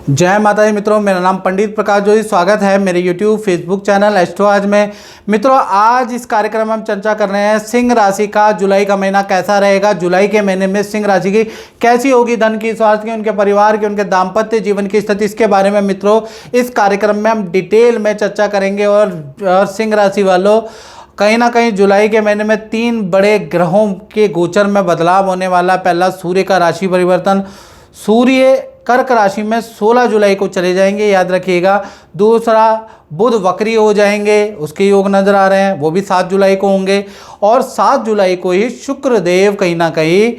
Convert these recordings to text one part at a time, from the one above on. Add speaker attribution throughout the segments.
Speaker 1: जय माता दी मित्रों, मेरा नाम पंडित प्रकाश जोशी। स्वागत है मेरे YouTube फेसबुक चैनल एस्ट्रो आज में। मित्रों, आज इस कार्यक्रम में हम चर्चा कर रहे हैं सिंह राशि का जुलाई का महीना कैसा रहेगा। जुलाई के महीने में सिंह राशि की कैसी होगी धन की, स्वास्थ्य की, उनके परिवार की, उनके दाम्पत्य जीवन की स्थिति, इसके बारे में मित्रों इस कार्यक्रम में हम डिटेल में चर्चा करेंगे। और सिंह राशि वालों, कहीं ना कहीं जुलाई के महीने में 3 बड़े ग्रहों के गोचर में बदलाव होने वाला। पहला, सूर्य का राशि परिवर्तन। सूर्य कर्क राशि में 16 जुलाई को चले जाएंगे, याद रखिएगा। दूसरा, बुध वक्री हो जाएंगे, उसके योग नजर आ रहे हैं, वो भी 7 जुलाई को होंगे। और 7 जुलाई को ही शुक्र देव कहीं ना कहीं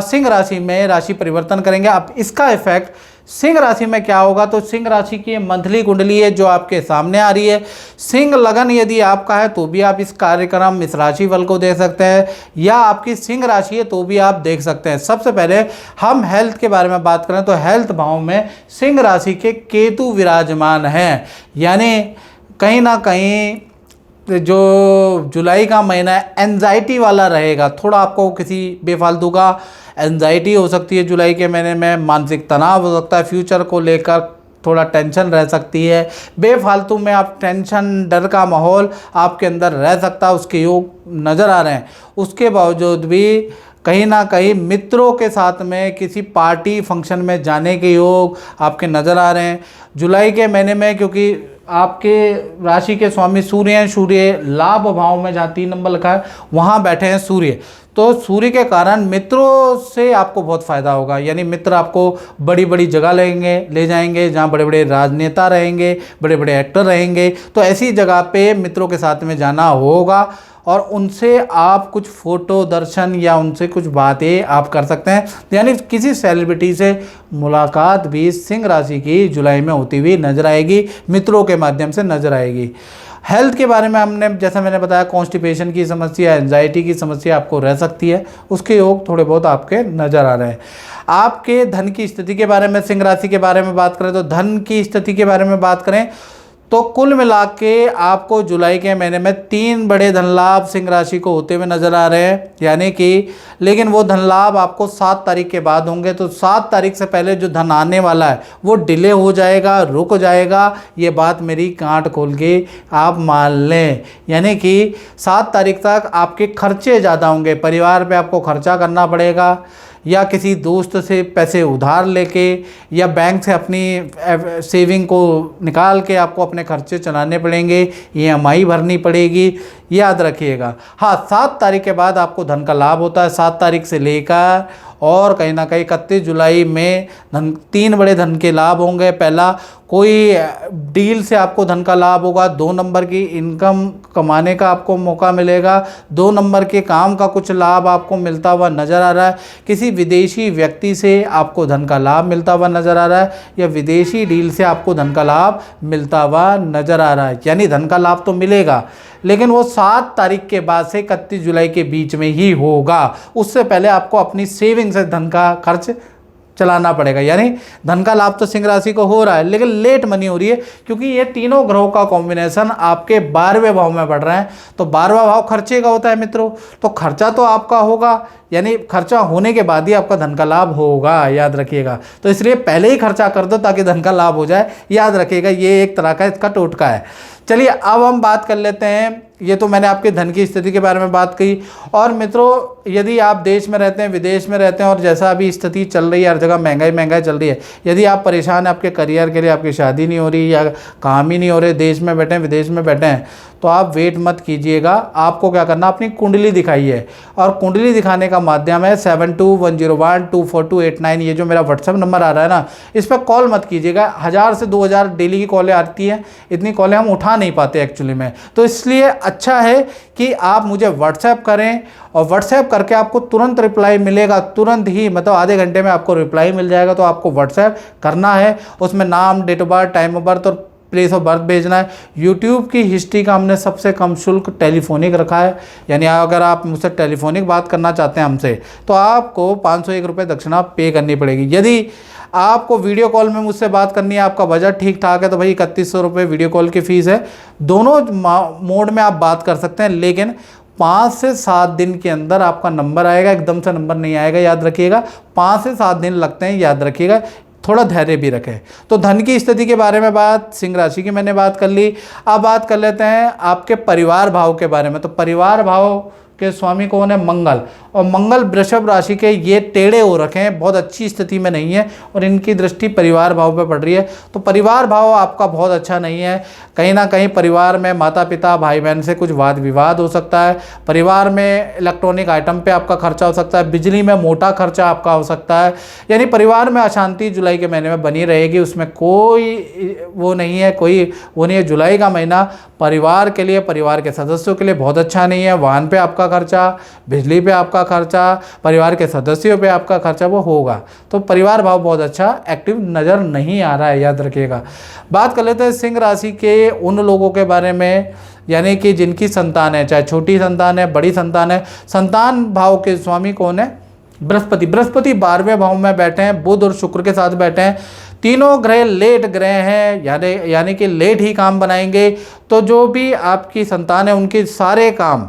Speaker 1: सिंह राशि में राशि परिवर्तन करेंगे। अब इसका इफेक्ट सिंह राशि में क्या होगा, तो सिंह राशि की मंथली कुंडली है जो आपके सामने आ रही है। सिंह लगन यदि आपका है तो भी आप इस कार्यक्रम इस राशि फल को देख सकते हैं, या आपकी सिंह राशि है तो भी आप देख सकते हैं। सबसे पहले हम हेल्थ के बारे में बात करें तो हेल्थ भाव में सिंह राशि के केतु विराजमान हैं, यानी कहीं ना कहीं जो जुलाई का महीना है एंजाइटी वाला रहेगा। थोड़ा आपको किसी बेफालतू का एंजाइटी हो सकती है जुलाई के महीने में, मानसिक तनाव हो सकता है, फ्यूचर को लेकर थोड़ा टेंशन रह सकती है, बेफालतू में आप टेंशन डर का माहौल आपके अंदर रह सकता है, उसके योग नज़र आ रहे हैं। उसके बावजूद भी कहीं ना कहीं मित्रों के साथ में किसी पार्टी फंक्शन में जाने के योग आपके नज़र आ रहे हैं जुलाई के महीने में, क्योंकि आपके राशि के स्वामी सूर्य हैं। सूर्य लाभ भाव में जहाँ 3 नंबर लिखा है वहाँ बैठे हैं सूर्य, तो सूर्य के कारण मित्रों से आपको बहुत फ़ायदा होगा। यानी मित्र आपको बड़ी बड़ी जगह ले जाएंगे जहाँ बड़े बड़े राजनेता रहेंगे, बड़े बड़े एक्टर रहेंगे, तो ऐसी जगह पे मित्रों के साथ में जाना होगा और उनसे आप कुछ फोटो दर्शन या उनसे कुछ बातें आप कर सकते हैं। यानी किसी सेलिब्रिटी से मुलाकात भी सिंह राशि की जुलाई में होती हुई नजर आएगी, मित्रों के माध्यम से नजर आएगी। हेल्थ के बारे में हमने जैसा मैंने बताया, कॉन्स्टिपेशन की समस्या, एंजाइटी की समस्या आपको रह सकती है, उसके योग थोड़े बहुत आपके नज़र आ रहे हैं। आपके धन की स्थिति के बारे में सिंह राशि के बारे में बात करें तो धन की स्थिति के बारे में बात करें तो कुल मिला के आपको जुलाई के महीने में 3 बड़े धन लाभ सिंह राशि को होते हुए नजर आ रहे हैं, यानी कि लेकिन वो धन लाभ आपको 7 तारीख के बाद होंगे। तो 7 तारीख से पहले जो धन आने वाला है वो डिले हो जाएगा, रुक जाएगा। ये बात मेरी गांठ खोल के आप मान लें, यानी कि 7 तारीख तक आपके खर्चे ज़्यादा होंगे, परिवार पे आपको खर्चा करना पड़ेगा, या किसी दोस्त से पैसे उधार लेके या बैंक से अपनी सेविंग को निकाल के आपको अपने खर्चे चलाने पड़ेंगे, EMI भरनी पड़ेगी, याद रखिएगा। हाँ, 7 तारीख के बाद आपको धन का लाभ होता है। 7 तारीख से लेकर और कहीं ना कहीं 31 जुलाई में 3 बड़े धन के लाभ होंगे। पहला, कोई डील से आपको धन का लाभ होगा। 2 नंबर की इनकम कमाने का आपको मौका मिलेगा। 2 नंबर के काम का कुछ लाभ आपको मिलता हुआ नज़र आ रहा है। किसी विदेशी व्यक्ति से आपको धन का लाभ मिलता हुआ नज़र आ रहा है, या विदेशी डील से आपको धन का लाभ मिलता हुआ नज़र आ रहा है। यानी धन का लाभ तो मिलेगा, लेकिन वो 7 तारीख के बाद से 31 जुलाई के बीच में ही होगा। उससे पहले आपको अपनी सेविंग से धन का खर्च चलाना पड़ेगा। यानी धन का लाभ तो सिंह राशि को हो रहा है, लेकिन लेट मनी हो रही है, क्योंकि ये तीनों ग्रहों का कॉम्बिनेशन आपके 12वें भाव में बढ़ रहा है। तो 12वां भाव खर्चे का होता है मित्रों, तो खर्चा तो आपका होगा, यानी खर्चा होने के बाद ही आपका धन का लाभ होगा, याद रखिएगा। तो इसलिए पहले ही खर्चा कर दो ताकि धन का लाभ हो जाए, याद रखिएगा। ये एक तरह का इसका टोटका है। चलिए अब हम बात कर लेते हैं, ये तो मैंने आपके धन की स्थिति के बारे में बात की। और मित्रों, यदि आप देश में रहते हैं, विदेश में रहते हैं, और जैसा अभी स्थिति चल रही है, हर जगह महंगाई चल रही है, यदि आप परेशान हैं आपके करियर के लिए, आपकी शादी नहीं हो रही या काम ही नहीं हो रहे, देश में बैठे हैं, विदेश में बैठे हैं, तो आप वेट मत कीजिएगा। आपको क्या करना, अपनी कुंडली दिखाइए, और कुंडली दिखाने का माध्यम है 7210124289। ये जो मेरा व्हाट्सएप नंबर आ रहा है ना, इस पर कॉल मत कीजिएगा। 1000 से 2000 डेली की कॉलें आती हैं, इतनी कॉलें हम उठा नहीं पाते एक्चुअली में। तो इसलिए अच्छा है कि आप मुझे व्हाट्सएप करें, और व्हाट्सएप करके आपको तुरंत रिप्लाई मिलेगा, तुरंत ही, मतलब आधे घंटे में आपको रिप्लाई मिल जाएगा। तो आपको व्हाट्सएप करना है, उसमें नाम, date of birth, time of birth और प्लेस ऑफ बर्थ भेजना है। यूट्यूब की हिस्ट्री का हमने सबसे कम शुल्क टेलीफोनिक रखा है, यानी अगर आप मुझसे टेलीफोनिक बात करना चाहते हैं हमसे, तो आपको 501 रुपये दक्षिणा पे करनी पड़ेगी। यदि आपको वीडियो कॉल में मुझसे बात करनी है, आपका बजट ठीक ठाक है, तो भाई 3100 रुपये वीडियो कॉल की फ़ीस है। दोनों मोड में आप बात कर सकते हैं, लेकिन 5 से 7 दिन के अंदर आपका नंबर आएगा, एकदम से नंबर नहीं आएगा, याद रखिएगा। 5 से 7 दिन लगते हैं, याद रखिएगा। थोड़ा धैर्य भी रखें। तो धन की स्थिति के बारे में बात सिंह राशि की मैंने बात कर ली। अब बात कर लेते हैं आपके परिवार भाव के बारे में। तो परिवार भाव के स्वामी कौन है? मंगल। और मंगल वृषभ राशि के ये टेढ़े हो रखे हैं, बहुत अच्छी स्थिति में नहीं है और इनकी दृष्टि परिवार भाव पे पड़ रही है। तो परिवार भाव आपका बहुत अच्छा नहीं है। कहीं ना कहीं परिवार में माता पिता भाई बहन से कुछ वाद विवाद हो सकता है। परिवार में इलेक्ट्रॉनिक आइटम पे आपका खर्चा हो सकता है। बिजली में मोटा खर्चा आपका हो सकता है। यानी परिवार में अशांति जुलाई के महीने में बनी रहेगी, उसमें कोई वो नहीं है, कोई वो नहीं है। जुलाई का महीना परिवार के लिए, परिवार के सदस्यों के लिए बहुत अच्छा नहीं है। वाहन पे आपका खर्चा, बिजली पे आपका खर्चा, परिवार के सदस्यों पे आपका खर्चा वो होगा। तो परिवार भाव बहुत अच्छा एक्टिव नज़र नहीं आ रहा है, याद रखिएगा। बात कर लेते हैं सिंह राशि के उन लोगों के बारे में, यानी कि जिनकी संतान है, चाहे छोटी संतान है बड़ी संतान है। संतान भाव के स्वामी कौन है? बृहस्पति। बृहस्पति 12वें भाव में बैठे हैं, बुध और शुक्र के साथ बैठे हैं। तीनों ग्रह लेट ग्रह हैं, यानी कि लेट ही काम बनाएंगे। तो जो भी आपकी संतान है उनके सारे काम,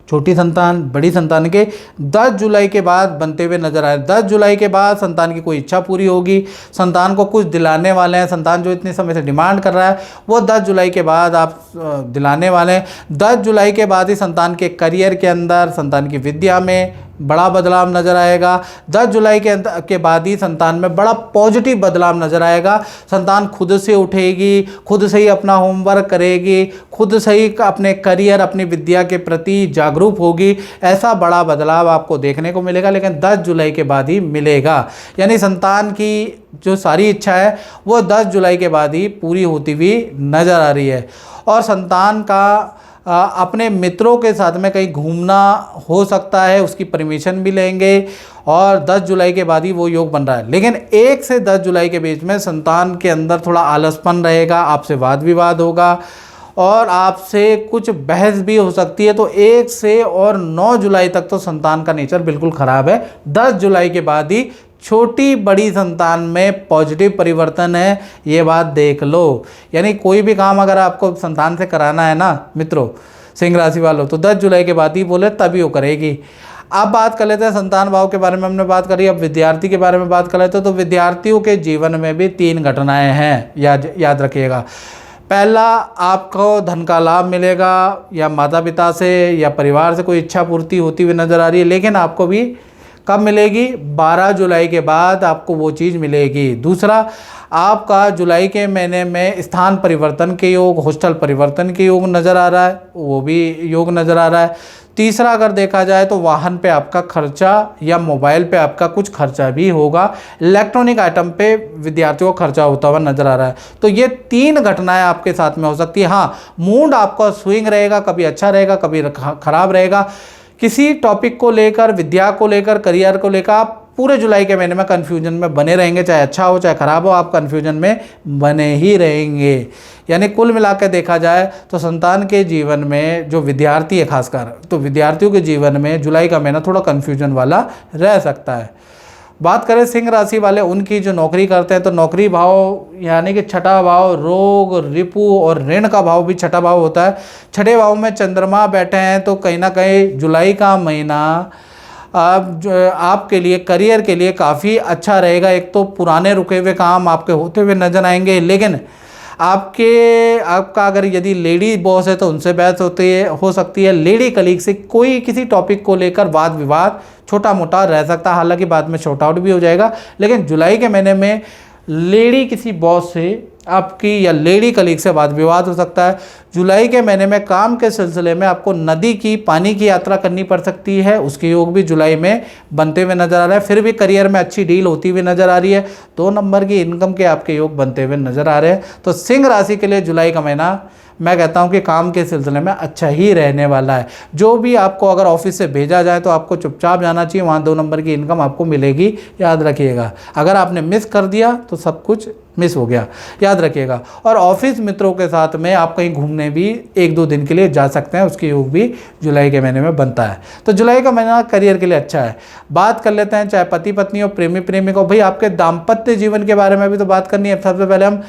Speaker 1: छोटी संतान बड़ी संतान के 10 जुलाई के बाद बनते हुए नजर आए। 10 जुलाई के बाद संतान की कोई इच्छा पूरी होगी, संतान को कुछ दिलाने वाले हैं। संतान जो इतने समय से डिमांड कर रहा है वो 10 जुलाई के बाद आप दिलाने वाले हैं। 10 जुलाई के बाद ही संतान के करियर के अंदर, संतान की विद्या में बड़ा बदलाव नज़र आएगा। 10 जुलाई के बाद ही संतान में बड़ा पॉजिटिव बदलाव नज़र आएगा। संतान खुद से उठेगी, खुद से ही अपना होमवर्क करेगी, खुद से ही अपने करियर, अपनी विद्या के प्रति जागरूक होगी। ऐसा बड़ा बदलाव आपको देखने को मिलेगा, लेकिन 10 जुलाई के बाद ही मिलेगा। यानी संतान की जो सारी इच्छा है वो 10 जुलाई के बाद ही पूरी होती हुई नज़र आ रही है। और संतान का अपने मित्रों के साथ में कहीं घूमना हो सकता है, उसकी परमिशन भी लेंगे। और 10 जुलाई के बाद ही वो योग बन रहा है। लेकिन 1 से 10 जुलाई के बीच में संतान के अंदर थोड़ा आलसपन रहेगा, आपसे वाद विवाद होगा और आपसे कुछ बहस भी हो सकती है। तो 1 से और 9 जुलाई तक तो संतान का नेचर बिल्कुल ख़राब है। 10 जुलाई के बाद ही छोटी बड़ी संतान में पॉजिटिव परिवर्तन है, ये बात देख लो। यानी कोई भी काम अगर आपको संतान से कराना है ना मित्रों, सिंह राशि वालों, तो 10 जुलाई के बाद ही बोले तभी वो करेगी। अब बात कर लेते हैं संतान भाव के बारे में हमने बात करी। अब विद्यार्थी के बारे में बात कर लेते हैं। तो विद्यार्थियों के जीवन में भी 3 घटनाएं हैं, याद रखिएगा। पहला, आपको धन का लाभ मिलेगा, या माता पिता से या परिवार से कोई इच्छा पूर्ति होती हुई नज़र आ रही है, लेकिन आपको भी कब मिलेगी? 12 जुलाई के बाद आपको वो चीज़ मिलेगी। दूसरा, आपका जुलाई के महीने में स्थान परिवर्तन के योग, हॉस्टल परिवर्तन के योग नज़र आ रहा है, वो भी योग नज़र आ रहा है। तीसरा, अगर देखा जाए तो वाहन पे आपका खर्चा या मोबाइल पे आपका कुछ खर्चा भी होगा। इलेक्ट्रॉनिक आइटम पे विद्यार्थियों को खर्चा होता हुआ नज़र आ रहा है। तो ये 3 घटनाएं आपके साथ में हो सकती है। हाँ, मूड आपका स्विंग रहेगा, कभी अच्छा रहेगा कभी खराब रहेगा। किसी टॉपिक को लेकर, विद्या को लेकर, करियर को लेकर आप पूरे जुलाई के महीने में कन्फ्यूजन में बने रहेंगे। चाहे अच्छा हो चाहे ख़राब हो, आप कन्फ्यूजन में बने ही रहेंगे। यानी कुल मिला के देखा जाए तो संतान के जीवन में, जो विद्यार्थी है खासकर, तो विद्यार्थियों के जीवन में जुलाई का महीना थोड़ा कन्फ्यूजन वाला रह सकता है। बात करें सिंह राशि वाले उनकी, जो नौकरी करते हैं, तो नौकरी भाव यानी कि छठा भाव, रोग रिपु और ऋण का भाव भी छठा भाव होता है। छठे भाव में चंद्रमा बैठे हैं, तो कहीं ना कहीं जुलाई का महीना आपके लिए, करियर के लिए काफ़ी अच्छा रहेगा। एक तो पुराने रुके हुए काम आपके होते हुए नजर आएंगे, लेकिन आपका अगर यदि लेडी बॉस है तो उनसे बहस हो सकती है। लेडी कलीग से कोई किसी टॉपिक को लेकर वाद विवाद छोटा मोटा रह सकता है, हालांकि बाद में शॉर्ट आउट भी हो जाएगा। लेकिन जुलाई के महीने में लेडी किसी बॉस से आपकी या लेडी कलीग से वाद विवाद हो सकता है। जुलाई के महीने में काम के सिलसिले में आपको नदी की, पानी की यात्रा करनी पड़ सकती है, उसके योग भी जुलाई में बनते हुए नजर आ रहा है। फिर भी करियर में अच्छी डील होती हुई नजर आ रही है। 2 नंबर की इनकम के आपके योग बनते हुए नजर आ रहे हैं। तो सिंह राशि के लिए जुलाई का महीना मैं कहता हूं कि काम के सिलसिले में अच्छा ही रहने वाला है। जो भी आपको अगर ऑफिस से भेजा जाए तो आपको चुपचाप जाना चाहिए, वहाँ 2 नंबर की इनकम आपको मिलेगी, याद रखिएगा। अगर आपने मिस कर दिया तो सब कुछ मिस हो गया, याद रखिएगा। और ऑफिस मित्रों के साथ में आप कहीं घूमने भी 1-2 दिन के लिए जा सकते हैं, उसकी योग भी जुलाई के महीने में बनता है। तो जुलाई का महीना करियर के लिए अच्छा है। बात कर लेते हैं चाहे पति पत्नी हो, प्रेमी प्रेमिका हो। भाई, आपके दाम्पत्य जीवन के बारे में भी तो बात करनी है। सबसे पहले हम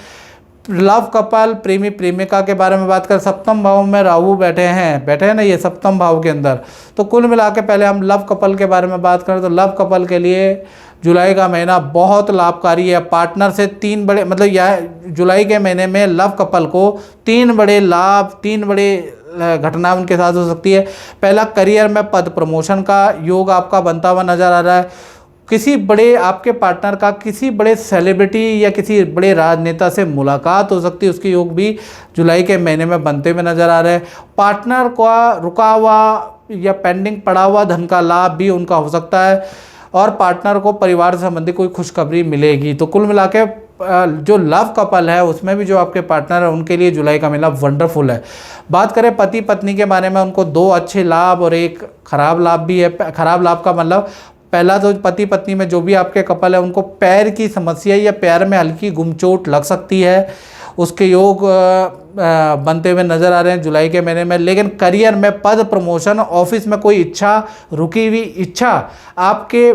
Speaker 1: लव कपल, प्रेमी प्रेमिका के बारे में बात करें, सप्तम भाव में राहु बैठे हैं ना ये सप्तम भाव के अंदर। तो कुल मिला के पहले हम लव कपल के बारे में बात करें तो लव कपल के लिए जुलाई का महीना बहुत लाभकारी है। पार्टनर से 3 बड़े मतलब यह जुलाई के महीने में लव कपल को 3 बड़े लाभ, 3 बड़े घटना उनके साथ हो सकती है। पहला, करियर में पद प्रमोशन का योग आपका बनता हुआ नजर आ रहा है। किसी बड़े आपके पार्टनर का किसी बड़े सेलिब्रिटी या किसी बड़े राजनेता से मुलाकात हो सकती है, उसके योग भी जुलाई के महीने में बनते हुए नजर आ रहे हैं। पार्टनर का रुका हुआ या पेंडिंग पड़ा हुआ धन का लाभ भी उनका हो सकता है और पार्टनर को परिवार से संबंधित कोई खुशखबरी मिलेगी। तो कुल मिला के जो लव कपल है उसमें भी जो आपके पार्टनर है उनके लिए जुलाई का महीना वंडरफुल है। बात करें पति पत्नी के बारे में, उनको 2 अच्छे लाभ और 1 खराब लाभ भी है। खराब लाभ का मतलब, पहला तो पति पत्नी में जो भी आपके कपल है उनको पैर की समस्या या पैर में हल्की गुमचोट लग सकती है, उसके योग बनते हुए नज़र आ रहे हैं जुलाई के महीने में। लेकिन करियर में पद प्रमोशन, ऑफिस में कोई इच्छा, रुकी हुई इच्छा आपके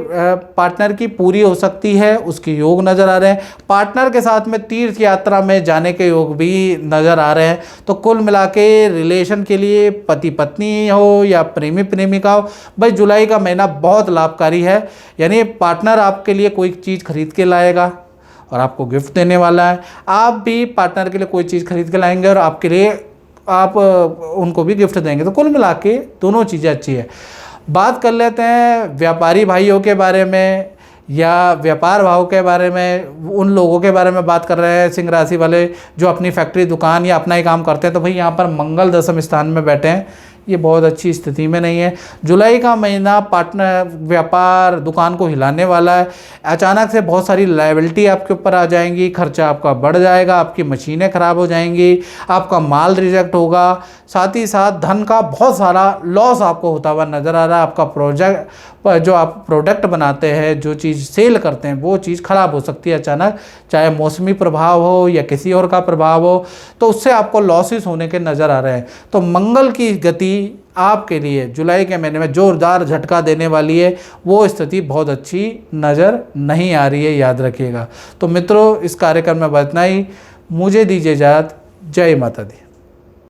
Speaker 1: पार्टनर की पूरी हो सकती है, उसके योग नज़र आ रहे हैं। पार्टनर के साथ में तीर्थ यात्रा में जाने के योग भी नज़र आ रहे हैं। तो कुल मिला के रिलेशन के लिए पति पत्नी हो या प्रेमी प्रेमिका हो, भाई जुलाई का महीना बहुत लाभकारी है। यानी पार्टनर आपके लिए कोई चीज़ खरीद के लाएगा और आपको गिफ्ट देने वाला है, आप भी पार्टनर के लिए कोई चीज़ खरीद के लाएंगे और आपके लिए आप उनको भी गिफ्ट देंगे। तो कुल मिला के दोनों चीज़ें अच्छी है। बात कर लेते हैं व्यापारी भाइयों के बारे में या व्यापार भाव के बारे में। उन लोगों के बारे में बात कर रहे हैं सिंह राशि वाले जो अपनी फैक्ट्री, दुकान या अपना ही काम करते हैं। तो भाई यहाँ पर मंगल 10वें स्थान में बैठे हैं, ये बहुत अच्छी स्थिति में नहीं है। जुलाई का महीना पार्टनर, व्यापार, दुकान को हिलाने वाला है। अचानक से बहुत सारी लायबिलिटी आपके ऊपर आ जाएंगी, खर्चा आपका बढ़ जाएगा, आपकी मशीनें ख़राब हो जाएंगी, आपका माल रिजेक्ट होगा, साथ ही साथ धन का बहुत सारा लॉस आपको होता हुआ नज़र आ रहा है। आपका जो आप प्रोडक्ट बनाते हैं, जो चीज़ सेल करते हैं, वो चीज़ ख़राब हो सकती है अचानक, चाहे मौसमी प्रभाव हो या किसी और का प्रभाव हो, तो उससे आपको लॉसेस होने के नज़र आ रहे हैं। तो मंगल की गति आपके लिए जुलाई के महीने में जोरदार झटका देने वाली है, वो स्थिति बहुत अच्छी नज़र नहीं आ रही है, याद रखिएगा। तो मित्रों, इस कार्यक्रम में बतना ही, मुझे दीजिए इजाज़त। जय माता दी।